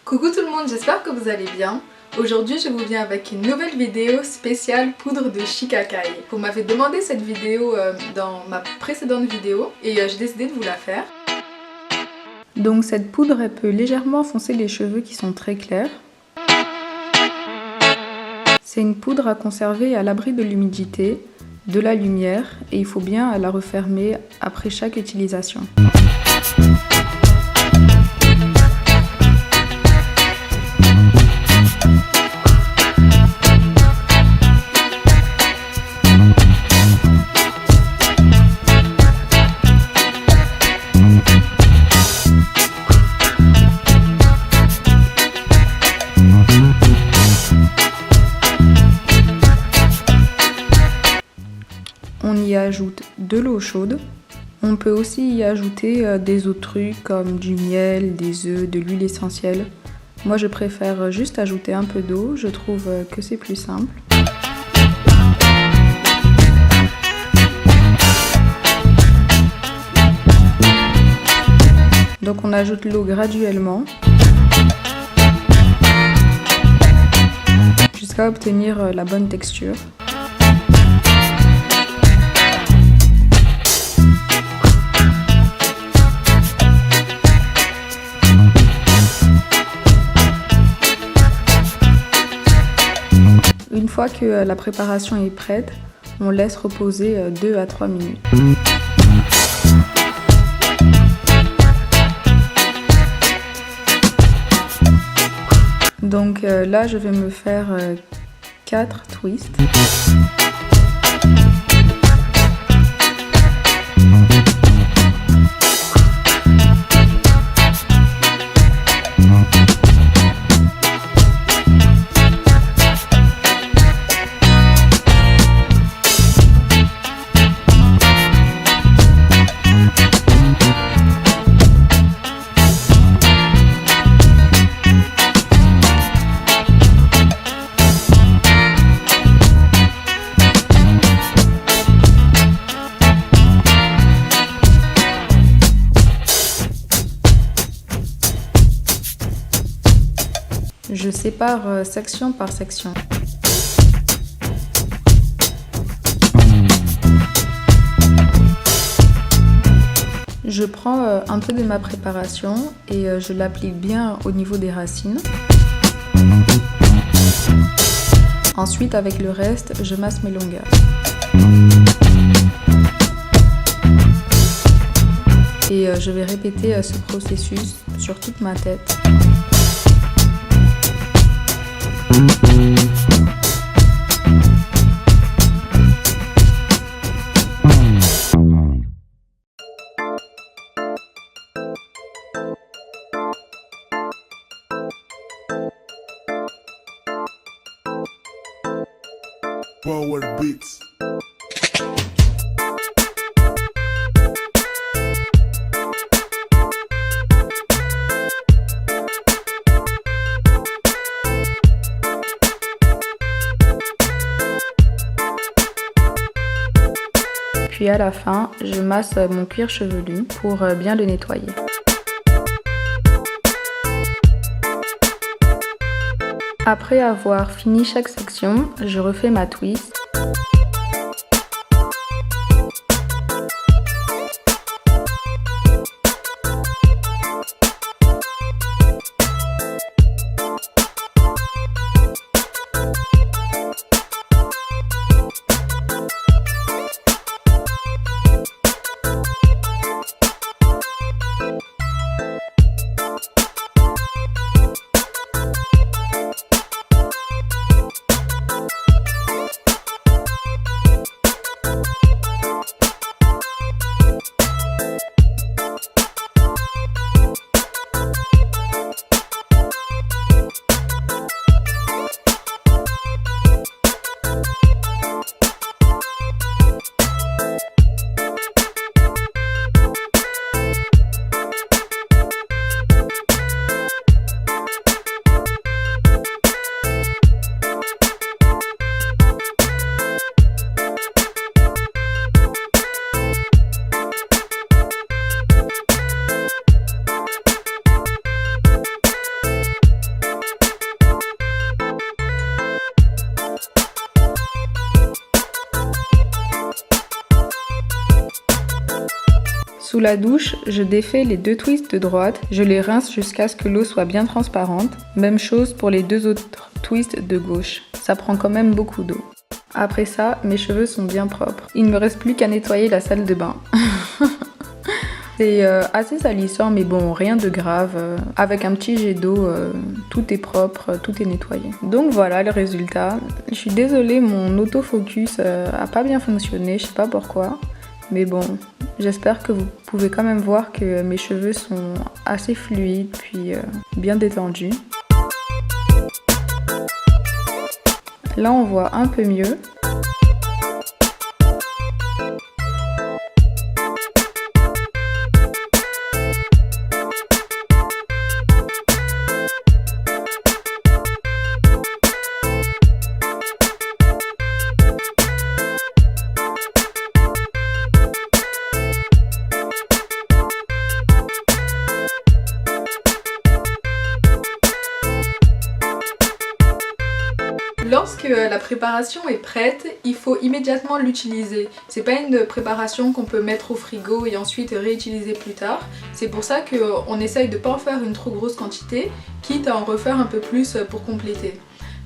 Coucou tout le monde, j'espère que vous allez bien. Aujourd'hui je vous viens avec une nouvelle vidéo spéciale poudre de shikakai. Vous m'avez demandé cette vidéo dans ma précédente vidéo et j'ai décidé de vous la faire. Donc cette poudre elle peut légèrement foncer les cheveux qui sont très clairs. C'est une poudre à conserver à l'abri de l'humidité, de la lumière et il faut bien la refermer après chaque utilisation. On y ajoute de l'eau chaude. On peut aussi y ajouter des autres trucs comme du miel, des œufs, de l'huile essentielle. Moi je préfère juste ajouter un peu d'eau, je trouve que c'est plus simple. Donc on ajoute l'eau graduellement jusqu'à obtenir la bonne texture. Une fois que la préparation est prête, on laisse reposer 2 à 3 minutes. Donc là, je vais me faire 4 twists. Je sépare section par section. Je prends un peu de ma préparation et je l'applique bien au niveau des racines. Ensuite, avec le reste, je masse mes longueurs. Et je vais répéter ce processus sur toute ma tête. Power Beats. Puis à la fin, je masse mon cuir chevelu pour bien le nettoyer. Après avoir fini chaque section, je refais ma twist. Sous la douche, je défais les 2 twists de droite, je les rince jusqu'à ce que l'eau soit bien transparente. Même chose pour les 2 autres twists de gauche. Ça prend quand même beaucoup d'eau. Après ça, mes cheveux sont bien propres. Il ne me reste plus qu'à nettoyer la salle de bain. C'est assez salissant, mais bon, rien de grave. Avec un petit jet d'eau, tout est propre, tout est nettoyé. Donc voilà le résultat. Je suis désolée, mon autofocus a pas bien fonctionné, je sais pas pourquoi. Mais bon, j'espère que vous pouvez quand même voir que mes cheveux sont assez fluides, puis bien détendus. Là, on voit un peu mieux. Lorsque la préparation est prête, il faut immédiatement l'utiliser. C'est pas une préparation qu'on peut mettre au frigo et ensuite réutiliser plus tard. C'est pour ça qu'on essaye de pas en faire une trop grosse quantité, quitte à en refaire un peu plus pour compléter.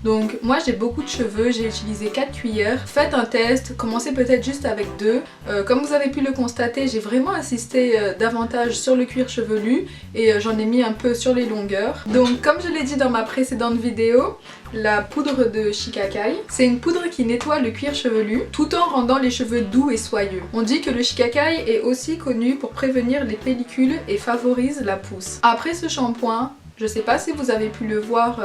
Donc moi j'ai beaucoup de cheveux, j'ai utilisé 4 cuillères. Faites un test, commencez peut-être juste avec 2. Comme vous avez pu le constater, j'ai vraiment insisté davantage sur le cuir chevelu et j'en ai mis un peu sur les longueurs. Donc comme je l'ai dit dans ma précédente vidéo, la poudre de Shikakai, c'est une poudre qui nettoie le cuir chevelu tout en rendant les cheveux doux et soyeux. On dit que le Shikakai est aussi connu pour prévenir les pellicules et favorise la pousse. Après ce shampoing, je sais pas si vous avez pu le voir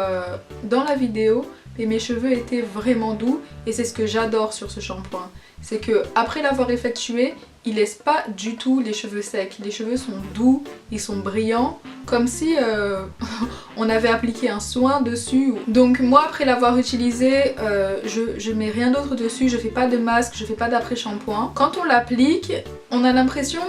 dans la vidéo, mais mes cheveux étaient vraiment doux et c'est ce que j'adore sur ce shampoing. C'est que après l'avoir effectué, il laisse pas du tout les cheveux secs. Les cheveux sont doux, ils sont brillants, comme si on avait appliqué un soin dessus. Donc moi après l'avoir utilisé, je mets rien d'autre dessus, je fais pas de masque, je fais pas d'après-shampoing. Quand on l'applique, on a l'impression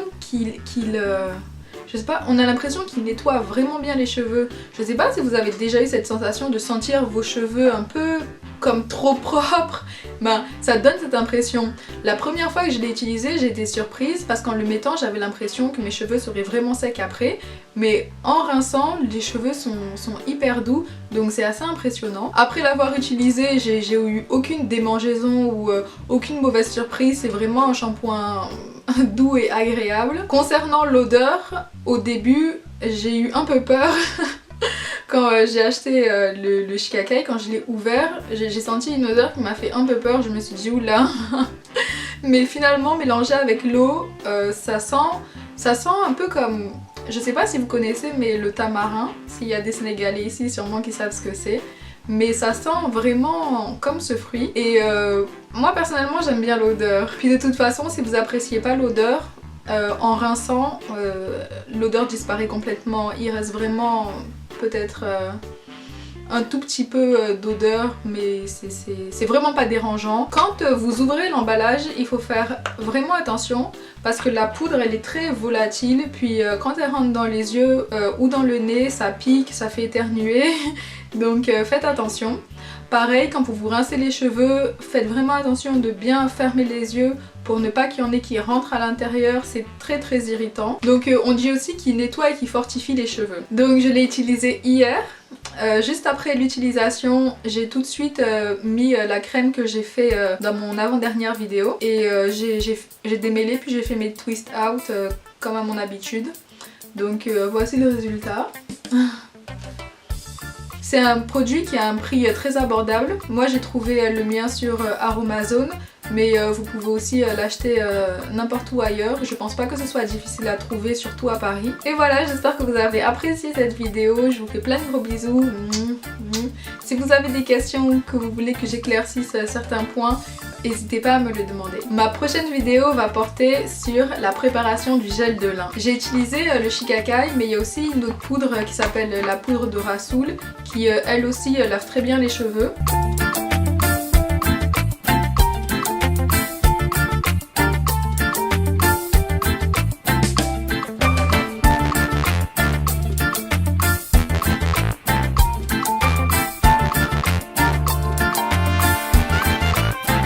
je sais pas, on a l'impression qu'il nettoie vraiment bien les cheveux. Je sais pas si vous avez déjà eu cette sensation de sentir vos cheveux un peu comme trop propres. Ben, ça donne cette impression. La première fois que je l'ai utilisé, j'ai été surprise parce qu'en le mettant, j'avais l'impression que mes cheveux seraient vraiment secs après. Mais en rinçant, les cheveux sont hyper doux, donc c'est assez impressionnant. Après l'avoir utilisé, j'ai eu aucune démangeaison ou aucune mauvaise surprise. C'est vraiment un shampoing doux et agréable. Concernant l'odeur, au début, j'ai eu un peu peur. Quand j'ai acheté le Shikakai, quand je l'ai ouvert, j'ai senti une odeur qui m'a fait un peu peur. Je me suis dit oula. Mais finalement, mélangé avec l'eau, ça sent un peu comme... Je sais pas si vous connaissez, mais le tamarin, s'il y a des Sénégalais ici, sûrement qui savent ce que c'est. Mais ça sent vraiment comme ce fruit. Et moi personnellement, j'aime bien l'odeur. Puis de toute façon, si vous appréciez pas l'odeur, en rinçant, l'odeur disparaît complètement. Il reste vraiment peut-être un tout petit peu d'odeur, mais c'est vraiment pas dérangeant. Quand vous ouvrez l'emballage, il faut faire vraiment attention parce que la poudre elle est très volatile, puis quand elle rentre dans les yeux ou dans le nez, ça pique, ça fait éternuer, donc faites attention. Pareil, quand vous vous rincez les cheveux, faites vraiment attention de bien fermer les yeux pour ne pas qu'il y en ait qui rentrent à l'intérieur, c'est très irritant. Donc on dit aussi qu'il nettoie et qu'il fortifie les cheveux. Donc je l'ai utilisé hier. Juste après l'utilisation, j'ai tout de suite mis la crème que j'ai fait dans mon avant-dernière vidéo. Et j'ai démêlé puis j'ai fait mes twist out comme à mon habitude. Donc voici le résultat. C'est un produit qui a un prix très abordable. Moi j'ai trouvé le mien sur Aromazone, mais vous pouvez aussi l'acheter n'importe où ailleurs. Je pense pas que ce soit difficile à trouver, surtout à Paris. Et voilà, j'espère que vous avez apprécié cette vidéo. Je vous fais plein de gros bisous. Si vous avez des questions ou que vous voulez que j'éclaircisse certains points, n'hésitez pas à me le demander. Ma prochaine vidéo va porter sur la préparation du gel de lin. J'ai utilisé le Shikakai, mais il y a aussi une autre poudre qui s'appelle la poudre de Rasoul qui elle aussi lave très bien les cheveux.